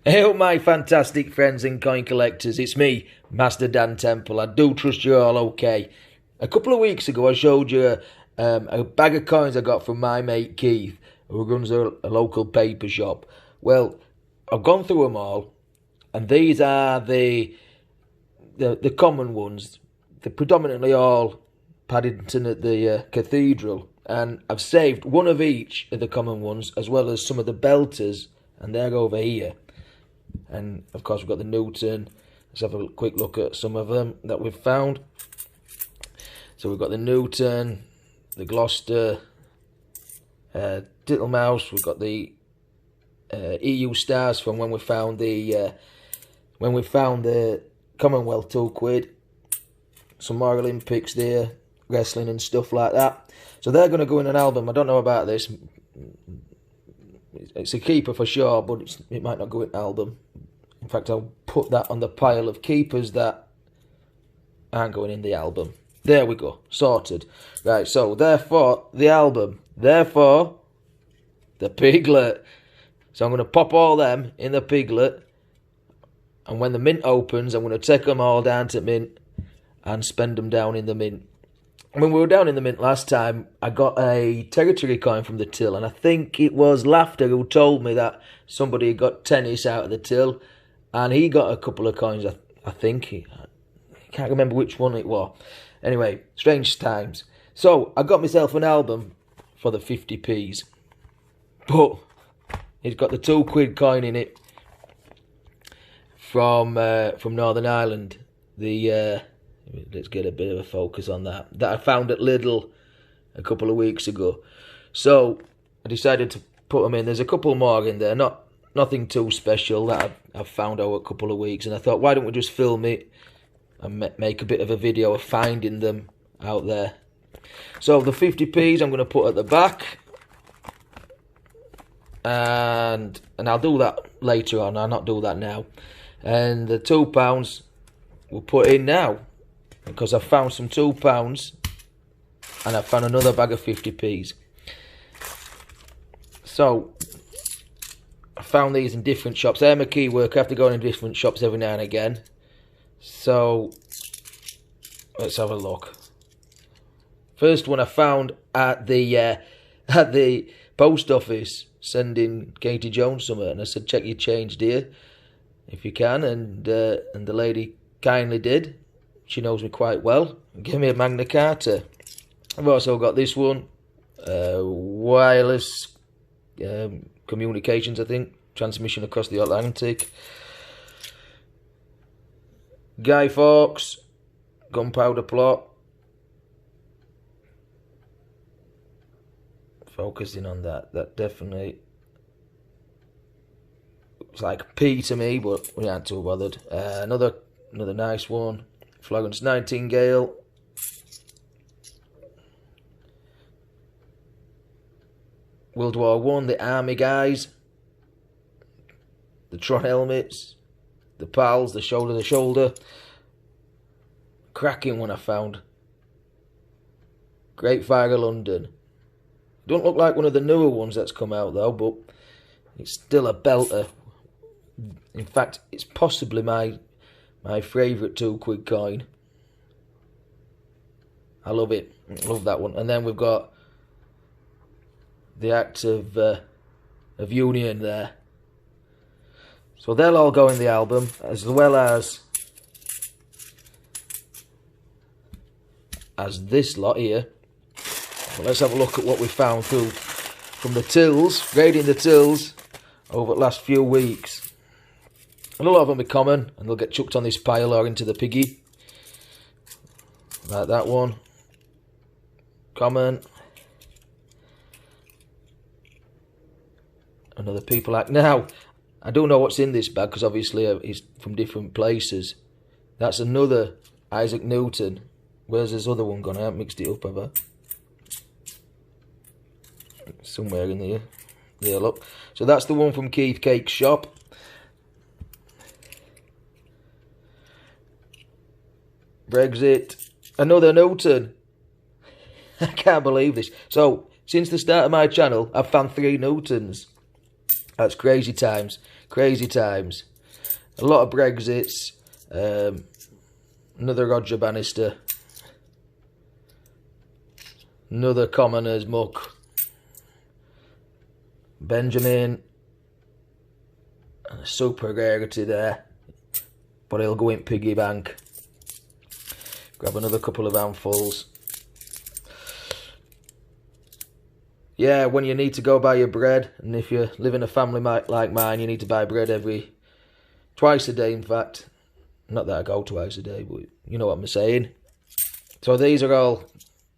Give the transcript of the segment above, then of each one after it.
Hey, my fantastic friends and coin collectors, it's me, Master Dan Temple. I do trust you're all okay. A couple of weeks ago, I showed you a bag of coins I got from my mate Keith, who runs a local paper shop. Well, I've gone through them all, and these are the common ones. They're predominantly all Paddington at the cathedral, and I've saved one of each of the common ones, as well as some of the belters, and they're over here. And of course we've got the Newton. Let's have a quick look at some of them that we've found. So we've got the Newton, the Gloucester, Tittlemaus. We've got the EU stars from when we found the Commonwealth £2. Some more Olympics there, wrestling and stuff like that. So they're going to go in an album. I don't know about this. It's a keeper for sure, but it might not go in an album. In fact, I'll put that on the pile of keepers that aren't going in the album. There we go, sorted. Right, so therefore, the album. Therefore, the piglet. So I'm going to pop all them in the piglet. And when the mint opens, I'm going to take them all down to mint and spend them down in the mint. When we were down in the mint last time, I got a territory coin from the till, and I think it was Laughter who told me that somebody had got tennis out of the till, and he got a couple of coins, I think. I can't remember which one it was. Anyway, strange times. So, I got myself an album for the 50p's, but it's got the £2 coin in it from Northern Ireland. Let's get a bit of a focus on that I found at Lidl a couple of weeks ago. So I decided to put them in. There's a couple more in there, nothing too special that I've found over a couple of weeks, and I thought, why don't we just film it and make a bit of a video of finding them out there. So the 50p's I'm going to put at the back, and I'll do that later on. I'll not do that now. And the £2 we'll put in now, because I found some £2 and I found another bag of 50p's. So I found these in different shops. They're my key work. I have to go in different shops every now and again. So let's have a look. First one I found at the post office, sending Katie Jones somewhere, and I said, check your change, dear, if you can, and the lady kindly did. She knows me quite well. Give me a Magna Carta. I've also got this one, wireless communications, I think, transmission across the Atlantic. Guy Fawkes, gunpowder plot. Focusing on that definitely looks like P to me, but we aren't too bothered. Another nice one. Florence Nightingale. World War One, the army guys. The Tron helmets. The pals, the shoulder to shoulder. Cracking one I found. Great Fire of London. Don't look like one of the newer ones that's come out though, but it's still a belter. In fact, it's possibly my favourite £2 coin. I love it. I love that one. And then we've got the Act of Union there. So they'll all go in the album, as well as this lot here. But let's have a look at what we found from the tills, grading the tills over the last few weeks. And a lot of them are common, and they'll get chucked on this pile or into the piggy. Like that one. Common. Another people act. Now, I don't know what's in this bag, because obviously it's from different places. That's another Isaac Newton. Where's this other one gone? I haven't mixed it up, have I? Somewhere in there. There, look. So that's the one from Keith Cake's shop. Brexit. Another Newton. I can't believe this. So, since the start of my channel, I've found 3 Newtons. That's crazy times. Crazy times. A lot of Brexits. Another Roger Bannister. Another commoner's muck. Benjamin. And a super rarity there. But he'll go in piggy bank. Grab another couple of handfuls. Yeah, when you need to go buy your bread, and if you live in a family like mine, you need to buy bread twice a day, in fact. Not that I go twice a day, but you know what I'm saying. So these are all,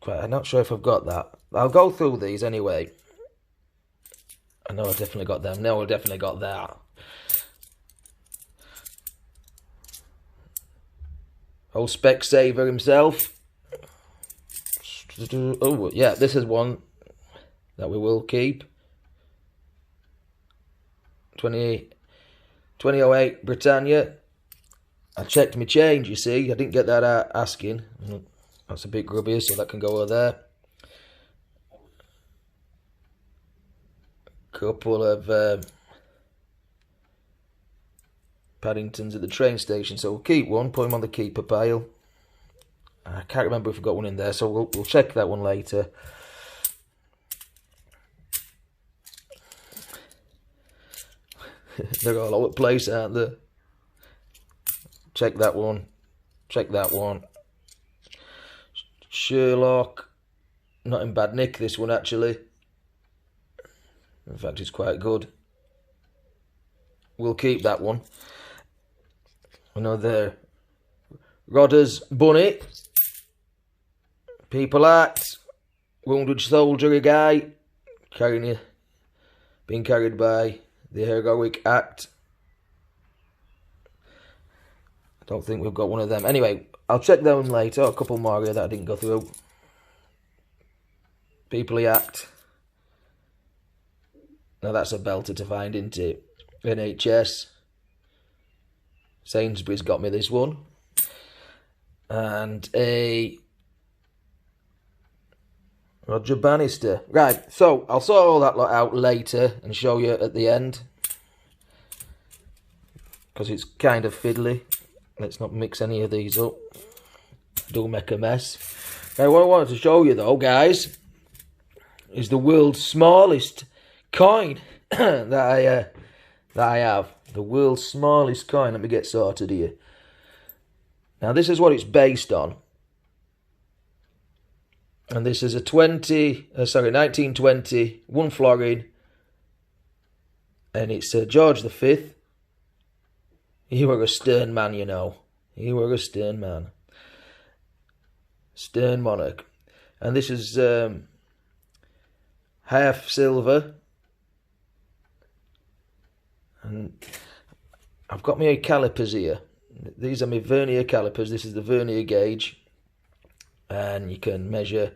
I'm not sure if I've got that. I'll go through these anyway. I know I've definitely got them. No, I've definitely got that. Old Specsaver himself. Oh, yeah, this is one that we will keep. 2008 Britannia. I checked my change, you see. I didn't get that out asking. That's a bit grubby, so that can go over there. Couple of Paddingtons at the train station, so we'll keep one, put him on the keeper pile. I can't remember if we've got one in there, so we'll check that one later. They're all over the place, aren't they? Check that one. Check that one. Sherlock. Not in bad nick, this one, actually. In fact, it's quite good. We'll keep that one. Another Rodder's Bunny. People Act. Wounded Soldier guy. Being carried by the Heroic Act. I don't think we've got one of them. Anyway, I'll check them later. A couple more here that I didn't go through. People Act. Now that's a belter to find, isn't it? NHS. Sainsbury's got me this one. And a Roger Bannister. Right, so I'll sort all that lot out later and show you at the end. Because it's kind of fiddly. Let's not mix any of these up. Do make a mess. Now what I wanted to show you though, guys, is the world's smallest coin that I have. The world's smallest coin. Let me get sorted here. Now this is what it's based on. And this is a 1920, 1 florin. And it's George V. He were a stern man, you know. He were a stern man. Stern monarch. And this is half silver. And I've got my calipers here. These are my Vernier Calipers. This is the Vernier gauge. And you can measure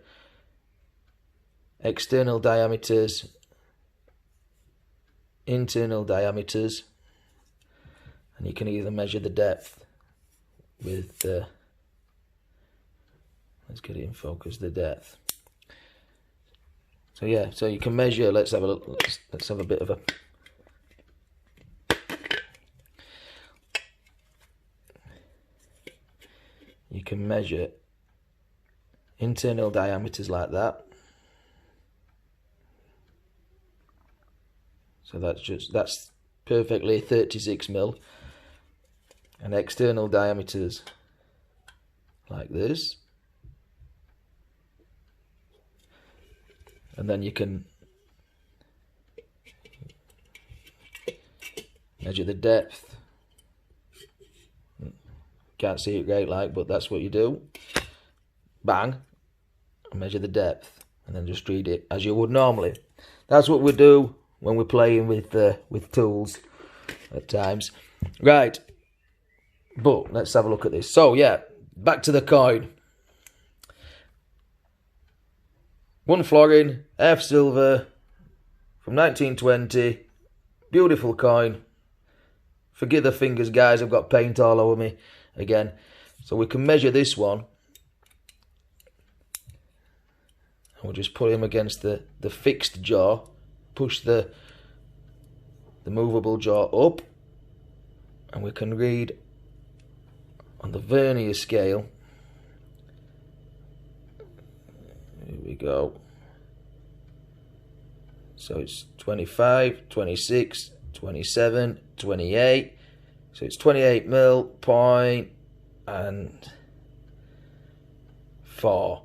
external diameters, internal diameters, and you can either measure the depth with let's get it in focus, the depth. So yeah, so you can measure. Let's have a look. Let's have a bit of a you can measure internal diameters like that. So that's perfectly 36 mil. And external diameters like this. And then you can measure the depth. Can't see it great like, but that's what you do. Bang. Measure the depth. And then just read it as you would normally. That's what we do when we're playing with tools at times. Right. But let's have a look at this. So yeah, back to the coin. 1 florin, half silver, from 1920. Beautiful coin. Forgive the fingers, guys. I've got paint all over me again. So we can measure this one. And we'll just put him against the fixed jaw. Push the the movable jaw up, and we can read on the vernier scale. Here we go. So it's 25, 26, 27, 28. So it's 28 mil point and 4.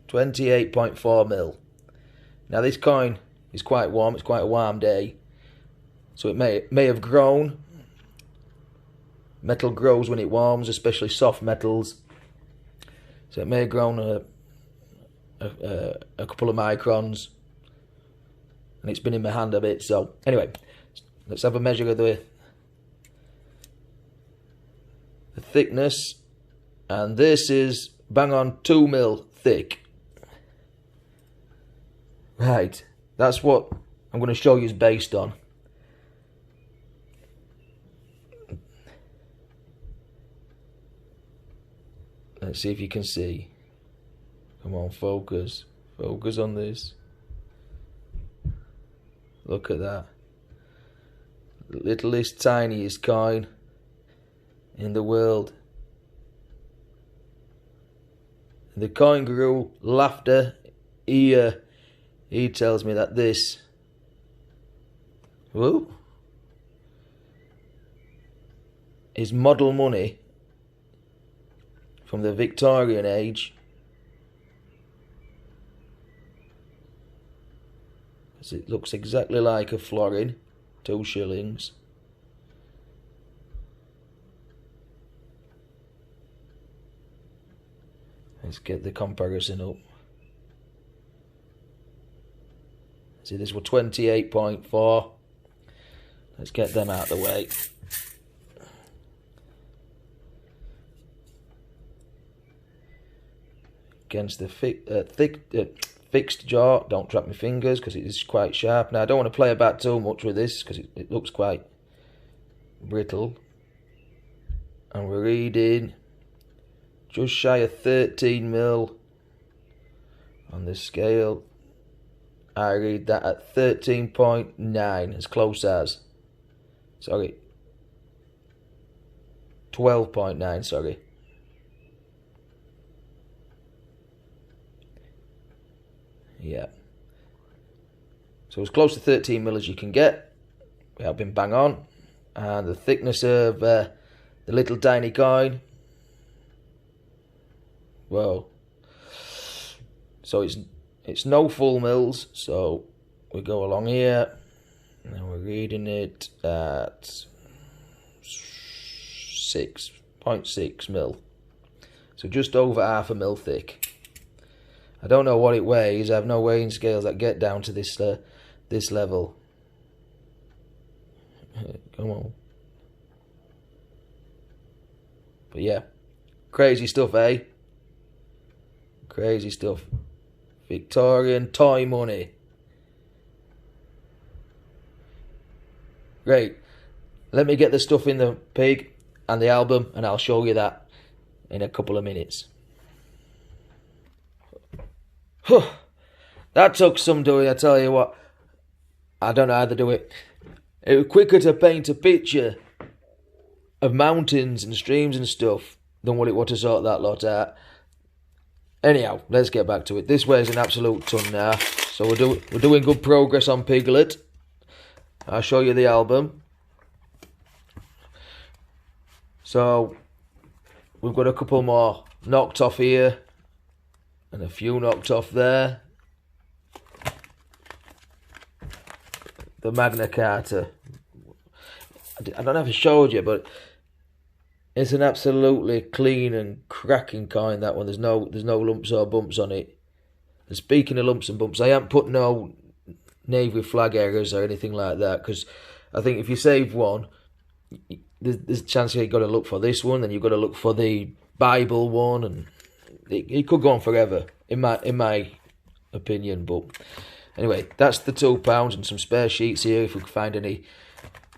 28.4 mil. Now this coin is quite warm. It's quite a warm day, so it may have grown. Metal grows when it warms, especially soft metals. So it may have grown a couple of microns, and it's been in my hand a bit. So anyway, let's have a measure of the thickness, and this is bang on 2 mil thick. Right, that's what I'm going to show you is based on. Let's see if you can see. Come on, focus. Focus on this. Look at that. Littlest, tiniest coin in the world. The coin guru, Laughter, he tells me that this, whoa, is model money from the Victorian age. As it looks exactly like a florin, 2 shillings. Let's get the comparison up. See, this was 28.4. Let's get them out of the way. Against the fixed jaw. Don't trap my fingers because it is quite sharp. Now I don't want to play about too much with this because it looks quite brittle. And we're reading just shy of 13 mil on the scale. I read that at 13.9, as close as. Sorry. 12.9, sorry. Yeah. So as close to 13 mil as you can get. We have been bang on. And the thickness of the little tiny coin. Whoa. So it's no full mils, so we go along here, and we're reading it at 6.6 mil. So just over half a mil thick. I don't know what it weighs. I have no weighing scales that get down to this level. Come on. But yeah, crazy stuff, eh? Crazy stuff. Victorian toy money. Great. Let me get the stuff in the pig and the album, and I'll show you that in a couple of minutes. That took some doing, I tell you what. I don't know how to do it. It was quicker to paint a picture of mountains and streams and stuff than what it was to sort that lot out. Anyhow, let's get back to it. This weighs an absolute ton now. So we're doing good progress on Piglet. I'll show you the album. So we've got a couple more knocked off here and a few knocked off there. The Magna Carta. I don't know if I showed you, but it's an absolutely clean and cracking coin, that one. There's no lumps or bumps on it. And speaking of lumps and bumps, I haven't put no Navy flag errors or anything like that, because I think if you save one, there's a chance you've got to look for this one, then you've got to look for the Bible one, and it could go on forever, in my opinion. But anyway, that's the £2 and some spare sheets here if we can find any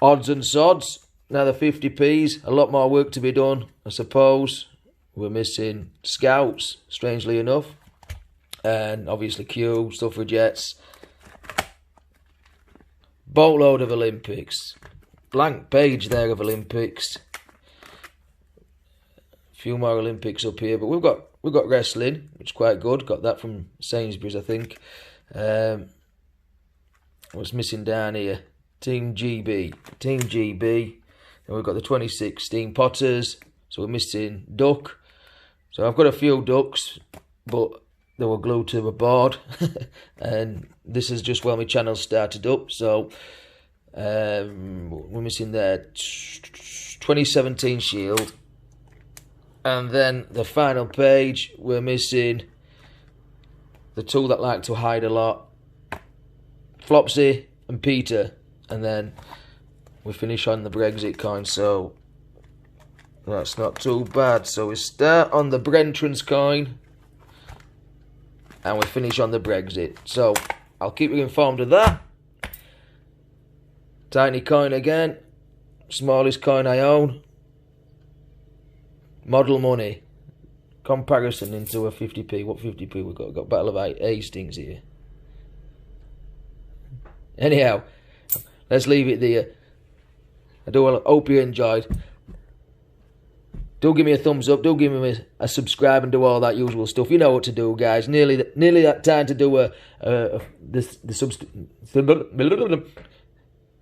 odds and sods. Now the 50p's, a lot more work to be done, I suppose. We're missing scouts, strangely enough, and obviously Q, suffragettes, boatload of Olympics. Blank page there of Olympics. A few more Olympics up here, but we've got wrestling, which is quite good. Got that from Sainsbury's, I think. What's missing down here? Team GB. And we've got the 2016 Potters. So we're missing duck. So I've got a few ducks, but they were glued to the board. And this is just where my channel started up. So we're missing their 2017 Shield. And then the final page, we're missing the two that like to hide a lot, Flopsy and Peter. And then we finish on the Brexit coin, so that's not too bad. So we start on the Brentrans coin and we finish on the Brexit. So I'll keep you informed of that. Tiny coin again, smallest coin I own. Model money. Comparison into a 50p. What 50p we got? We've got Battle of Hastings here. Anyhow, let's leave it there. I do hope you enjoyed. Do give me a thumbs up. Do give me a subscribe and do all that usual stuff. You know what to do, guys. Nearly that time to do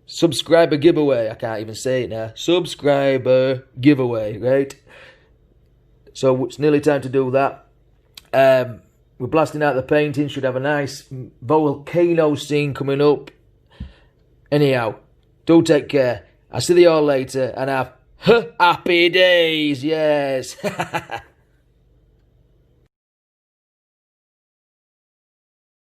subscriber giveaway. I can't even say it now. Subscriber giveaway, right? So it's nearly time to do that. We're blasting out the painting. Should have a nice volcano scene coming up. Anyhow, do take care. I'll see you all later and have happy days. Yes.